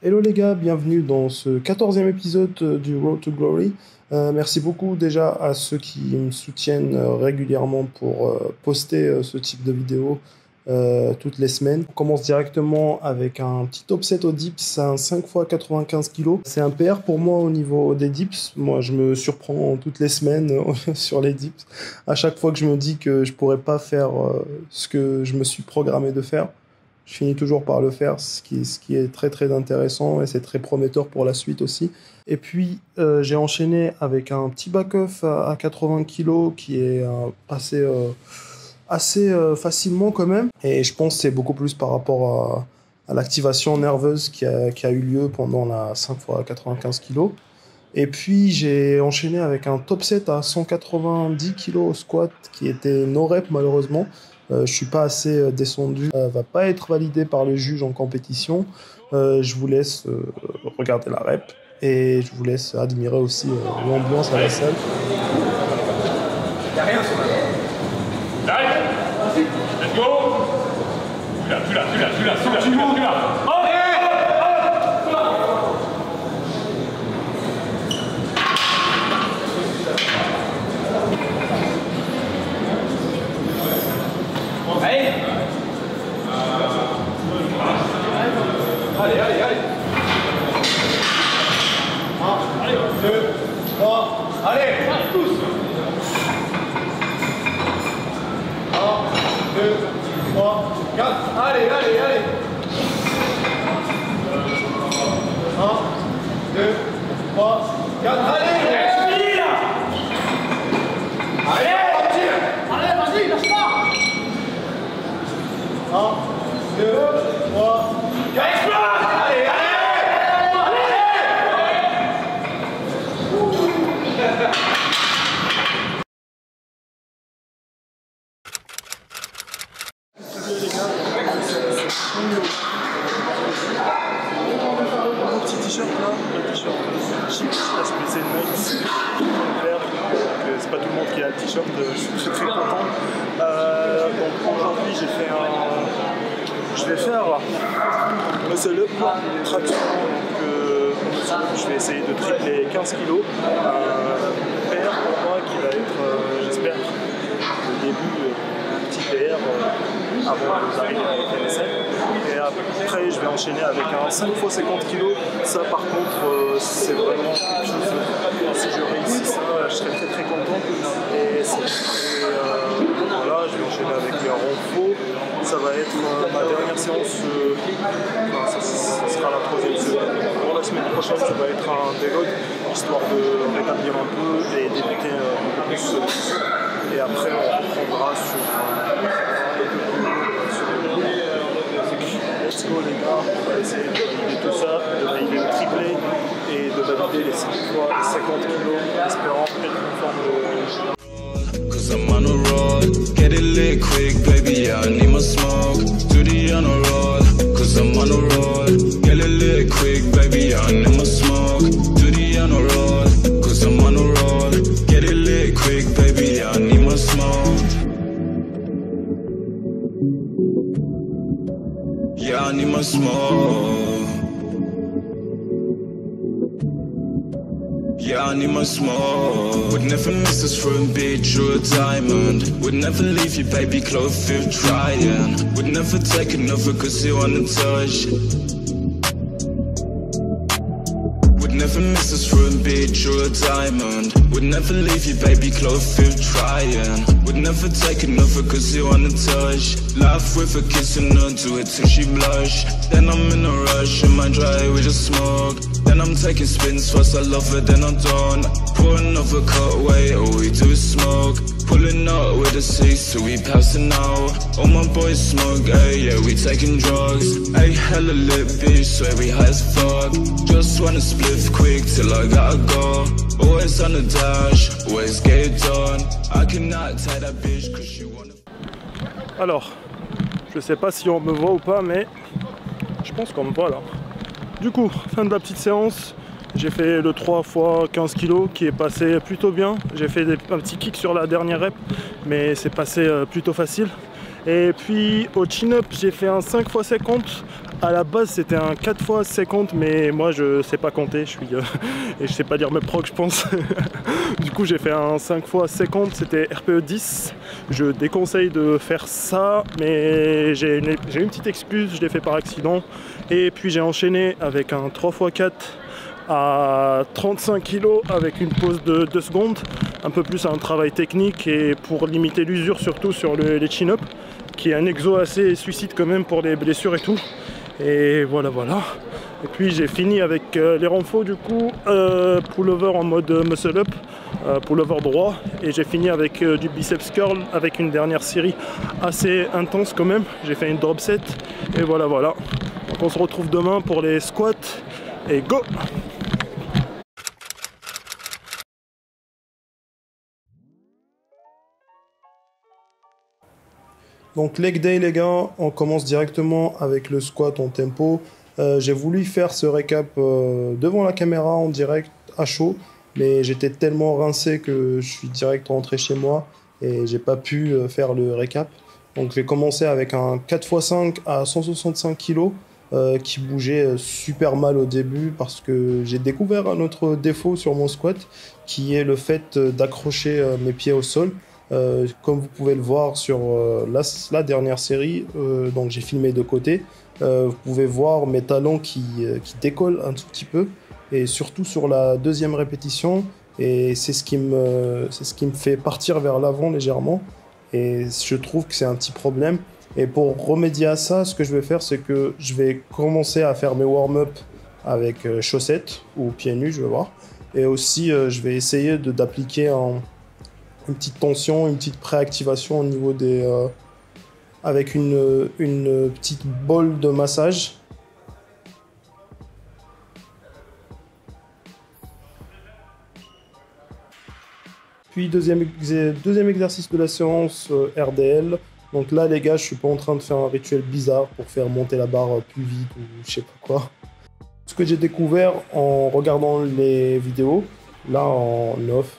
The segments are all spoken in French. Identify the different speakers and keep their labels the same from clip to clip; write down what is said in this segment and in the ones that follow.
Speaker 1: Hello les gars, bienvenue dans ce 14e épisode du Road to Glory. Merci beaucoup déjà à ceux qui me soutiennent régulièrement pour poster ce type de vidéos toutes les semaines. On commence directement avec un petit top set au dips, un 5x95 kg. C'est un PR pour moi au niveau des dips. Moi je me surprends toutes les semaines sur les dips. À chaque fois que je me dis que je pourrais pas faire ce que je me suis programmé de faire, je finis toujours par le faire, ce qui est très très intéressant et c'est très prometteur pour la suite aussi. Et puis j'ai enchaîné avec un petit back-off à 80 kg qui est passé assez facilement quand même. Et je pense que c'est beaucoup plus par rapport à l'activation nerveuse qui a eu lieu pendant la 5x95 kg. Et puis j'ai enchaîné avec un top set à 190 kg au squat qui était no rep malheureusement. Je suis pas assez descendu, va pas être validé par le juge en compétition. Je vous laisse regarder la rep et je vous laisse admirer aussi l'ambiance à la salle.
Speaker 2: Y'a rien sur la main. Allez, let's go. Tu l'as. Allez. Allez. 1, 2, 3, allez, tous. 1, 2, 3, 4, allez. 1, 2, 3, 4, allez. Allez, vas-y, lâche pas. 1, 2, 3, 4, explose. Allez.
Speaker 1: Salut les gars, mon petit t-shirt là, le t-shirt chic, HPC Night, vert, donc c'est pas tout le monde qui a le t-shirt, je suis très content. Donc aujourd'hui je vais faire muscle up, traction, je vais essayer de tripler 15 kg, PR pour moi qui va être, j'espère, le début. PR avant d'arriver à la PNSL. Et après, je vais enchaîner avec un 5x50 kg. Ça, par contre, c'est vraiment quelque chose. Si je réussis ça, je serai très très content. Et voilà, je vais enchaîner avec un renfort. Ça va être ma dernière séance. Ça sera la 3e semaine. Pour la semaine prochaine, ça va être un déload, histoire de rétablir un peu et débuter un peu plus. Et après, on reprendra sur let's go les gars, on va essayer de valider tout ça, de valider le triplé et de valider les 5 fois 50 kg, espérant être une forme de... Cause I'm on a roll, get it lit quick baby, yeah, I need my smoke. Do the on a roll, cause I'm on a roll, get it lit quick baby, yeah, I need my smoke. Do the on a roll, cause I'm on a roll, get it lit quick baby, yeah, I need my smoke. Yeah, I need my smoke. Yeah, I need my smoke. Would never miss this for a bitch or a diamond. Would never leave you, baby, close if trying. Would never take another cause you wanna touch. Would never miss this for a bitch or a diamond. Would never leave you, baby, close if trying. Would never take another cause you wanna touch. Laugh with a kiss and not do it till she blush. Then I'm in a rush, in my dry with a smoke. Then I'm taking spins fast, I love her, then I don't. Pour another cut away, all we do is smoke. Pulling up with a 6 till we passing out. All my boys smoke, ayy, yeah, we taking drugs. Ayy, hella lit bitch, swear we high as fuck. Just wanna split quick till I gotta go. Always on the dash, always get it done. I cannot tie that bitch cause she wanna... Alors, je sais pas si on me voit ou pas, mais je pense qu'on me voit là. Du coup, fin de la petite séance. J'ai fait le 3 x 15 kg qui est passé plutôt bien. J'ai fait un petit kick sur la dernière rep, mais c'est passé plutôt facile. Et puis au chin-up, j'ai fait un 5 x 50. À la base, c'était un 4 x 50, mais moi je sais pas compter, et je sais pas lire mes procs, je pense. Du coup, j'ai fait un 5 x 50, c'était RPE 10. Je déconseille de faire ça, mais j'ai une petite excuse, je l'ai fait par accident. Et puis j'ai enchaîné avec un 3 x 4 à 35 kg avec une pause de 2 secondes. Un peu plus un travail technique et pour limiter l'usure, surtout sur les chin-up, qui est un exo assez suicide quand même pour les blessures et tout. Et voilà. Et puis j'ai fini avec les renfos du coup, pullover en mode muscle up, pullover droit. Et j'ai fini avec du biceps curl avec une dernière série assez intense quand même. J'ai fait une drop set et voilà. Donc on se retrouve demain pour les squats et go! Donc leg day les gars, on commence directement avec le squat en tempo. J'ai voulu faire ce récap devant la caméra en direct à chaud, mais j'étais tellement rincé que je suis direct rentré chez moi et j'ai pas pu faire le récap. Donc j'ai commencé avec un 4 x 5 à 165 kg qui bougeait super mal au début parce que j'ai découvert un autre défaut sur mon squat qui est le fait d'accrocher mes pieds au sol. Comme vous pouvez le voir sur la dernière série, donc j'ai filmé de côté, vous pouvez voir mes talons qui décollent un tout petit peu et surtout sur la deuxième répétition, et c'est ce qui me fait partir vers l'avant légèrement et je trouve que c'est un petit problème. Et pour remédier à ça, ce que je vais faire, c'est que je vais commencer à faire mes warm-up avec chaussettes ou pieds nus, je vais voir, et aussi je vais essayer d'appliquer une petite tension, une petite préactivation au niveau des... avec une petite bolle de massage. Puis deuxième exercice de la séance, RDL. Donc là les gars, je suis pas en train de faire un rituel bizarre pour faire monter la barre plus vite ou je sais pas quoi. Ce que j'ai découvert en regardant les vidéos, là en off,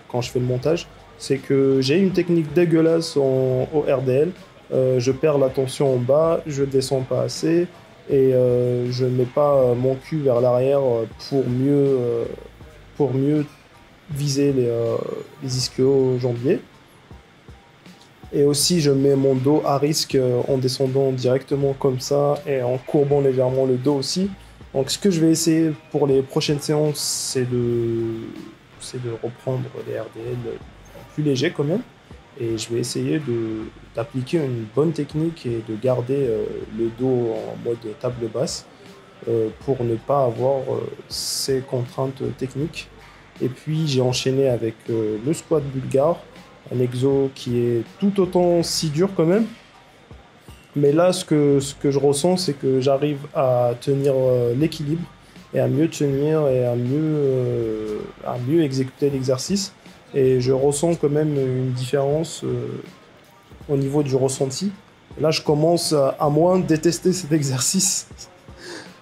Speaker 1: quand je fais le montage, c'est que j'ai une technique dégueulasse au RDL. Je perds la tension en bas, je descends pas assez et je ne mets pas mon cul vers l'arrière pour mieux viser les ischio-jambiers. Et aussi je mets mon dos à risque en descendant directement comme ça et en courbant légèrement le dos aussi. Donc ce que je vais essayer pour les prochaines séances, c'est de reprendre les RDL plus légers quand même. Et je vais essayer d'appliquer une bonne technique et de garder le dos en mode table basse pour ne pas avoir ces contraintes techniques. Et puis j'ai enchaîné avec le squat bulgare, un exo qui est tout autant si dur quand même. Mais là, ce que je ressens, c'est que j'arrive à tenir l'équilibre et à mieux tenir et à mieux exécuter l'exercice. Et je ressens quand même une différence au niveau du ressenti. Là, je commence à moins détester cet exercice.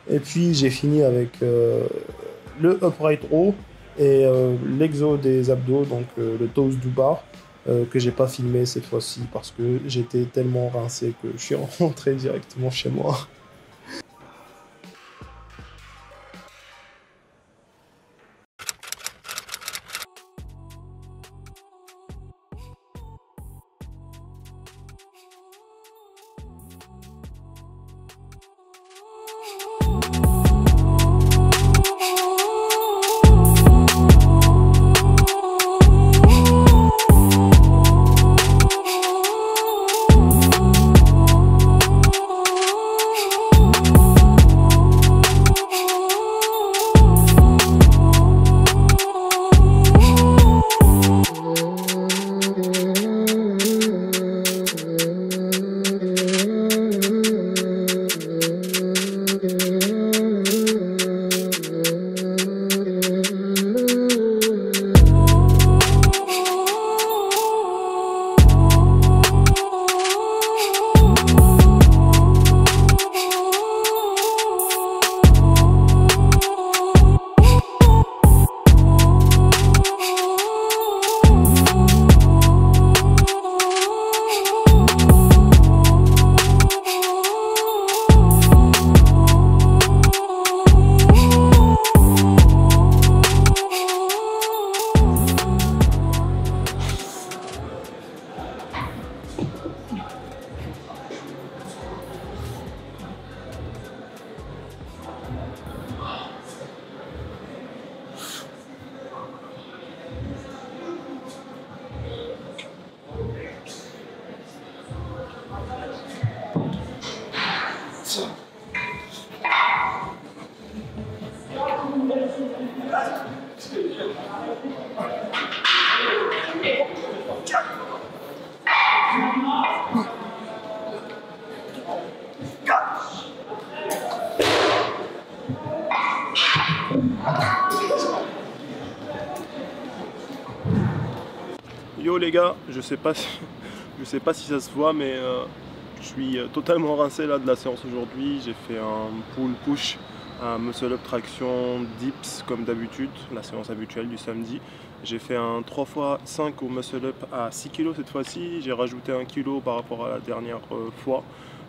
Speaker 1: Et puis, j'ai fini avec le upright row et l'exo des abdos, donc le toes do bar, que j'ai pas filmé cette fois-ci parce que j'étais tellement rincé que je suis rentré directement chez moi. Yo les gars, je sais pas si ça se voit, mais je suis totalement rincé là de la séance aujourd'hui. J'ai fait un pull push, un muscle up traction dips comme d'habitude, la séance habituelle du samedi. J'ai fait un 3x5 au muscle up à 6 kg cette fois-ci. J'ai rajouté 1 kg par rapport à la dernière fois.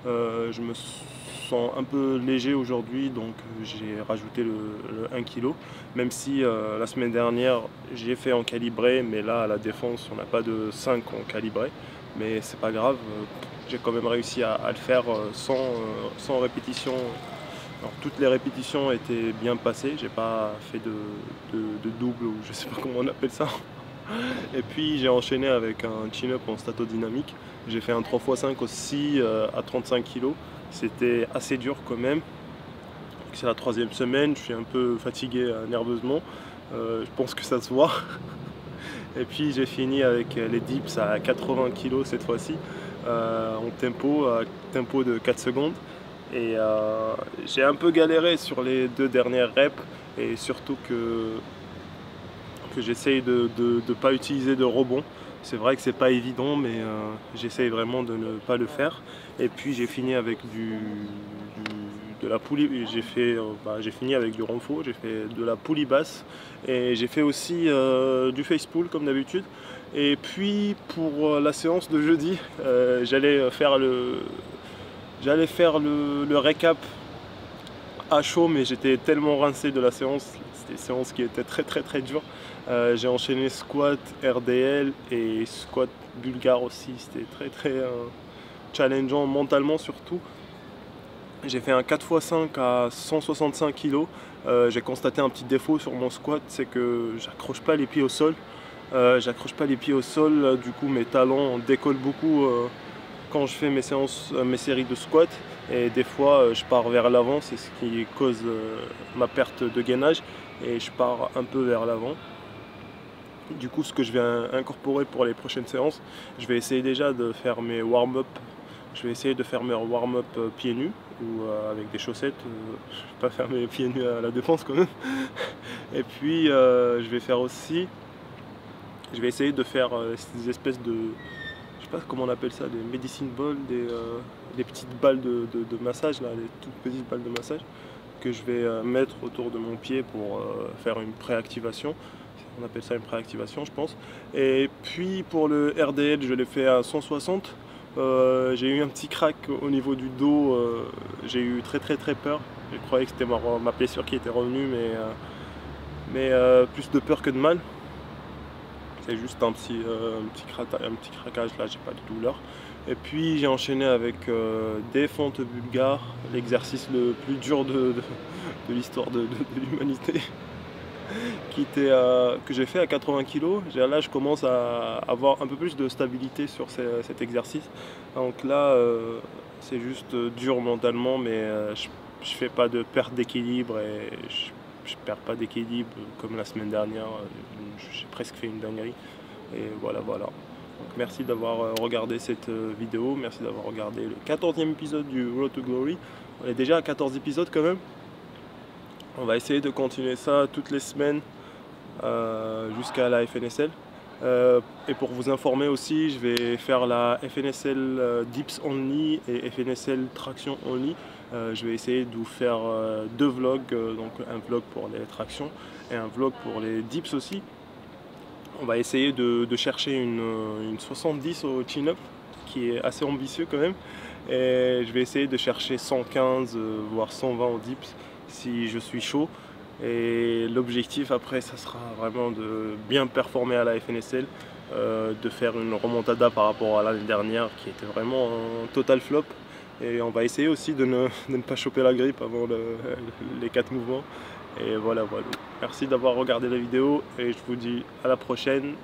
Speaker 1: Je me sens un peu léger aujourd'hui, donc j'ai rajouté le 1 kg. Même si la semaine dernière j'ai fait en calibré, mais là à la défense on n'a pas de 5 en calibré. Mais c'est pas grave, j'ai quand même réussi à le faire sans répétition. Alors, toutes les répétitions étaient bien passées, j'ai pas fait de double ou je sais pas comment on appelle ça. Et puis j'ai enchaîné avec un chin-up en statodynamique. J'ai fait un 3x5 aussi à 35 kg. C'était assez dur quand même. C'est la 3e semaine, je suis un peu fatigué nerveusement. Je pense que ça se voit. Et puis j'ai fini avec les dips à 80 kg cette fois-ci, en tempo de 4 secondes. Et j'ai un peu galéré sur les 2 dernières reps, et surtout que j'essaye de ne pas utiliser de rebond. C'est vrai que c'est pas évident, mais j'essaye vraiment de ne pas le faire. Et puis j'ai fini avec de la poulie. J'ai fini avec du renfort, j'ai fait de la poulie basse et j'ai fait aussi du face pull comme d'habitude. Et puis pour la séance de jeudi, j'allais faire le récap à chaud, mais j'étais tellement rincé de la séance. C'était une séance qui était très dure. J'ai enchaîné squat RDL et squat bulgare aussi. C'était très challengeant mentalement surtout. J'ai fait un 4x5 à 165 kg. J'ai constaté un petit défaut sur mon squat, c'est que j'accroche pas les pieds au sol. Du coup mes talons décollent beaucoup quand je fais mes séries de squat. Et des fois je pars vers l'avant, c'est ce qui cause ma perte de gainage. Et je pars un peu vers l'avant. Du coup, ce que je vais incorporer pour les prochaines séances, je vais essayer déjà de faire mes warm-up. Je vais essayer de faire mes warm-up pieds nus ou avec des chaussettes. Je vais pas faire mes pieds nus à la défense quand même. Et puis je vais essayer de faire des espèces de, je sais pas comment on appelle ça, des medicine balls, des petites balles de massage là, des toutes petites balles de massage que je vais mettre autour de mon pied pour faire une préactivation. On appelle ça une préactivation, je pense. Et puis pour le RDL, je l'ai fait à 160. J'ai eu un petit crack au niveau du dos. J'ai eu très peur. Je croyais que c'était ma blessure qui était revenue, mais plus de peur que de mal. C'est juste un petit craquage là, j'ai pas de douleur. Et puis j'ai enchaîné avec des fentes bulgares, l'exercice le plus dur de l'histoire de l'humanité. Que j'ai fait à 80 kg. Là je commence à avoir un peu plus de stabilité sur cet exercice. Donc là c'est juste dur mentalement, mais je fais pas de perte d'équilibre et je perds pas d'équilibre comme la semaine dernière. J'ai presque fait une dinguerie. Et voilà. Donc merci d'avoir regardé cette vidéo, merci d'avoir regardé le 14e épisode du Road to Glory. On est déjà à 14 épisodes quand même. On va essayer de continuer ça toutes les semaines jusqu'à la FNSL. Et pour vous informer aussi, je vais faire la FNSL Dips Only et FNSL Traction Only. Je vais essayer de vous faire 2 vlogs, donc un vlog pour les tractions et un vlog pour les dips aussi. On va essayer de chercher une 70 au chin-up, qui est assez ambitieux quand même. Et je vais essayer de chercher 115, voire 120 au dips, si je suis chaud. Et l'objectif après, ça sera vraiment de bien performer à la FNSL, de faire une remontada par rapport à l'année dernière qui était vraiment un total flop. Et on va essayer aussi de ne pas choper la grippe avant les 4 mouvements. Et voilà. Merci d'avoir regardé la vidéo et je vous dis à la prochaine.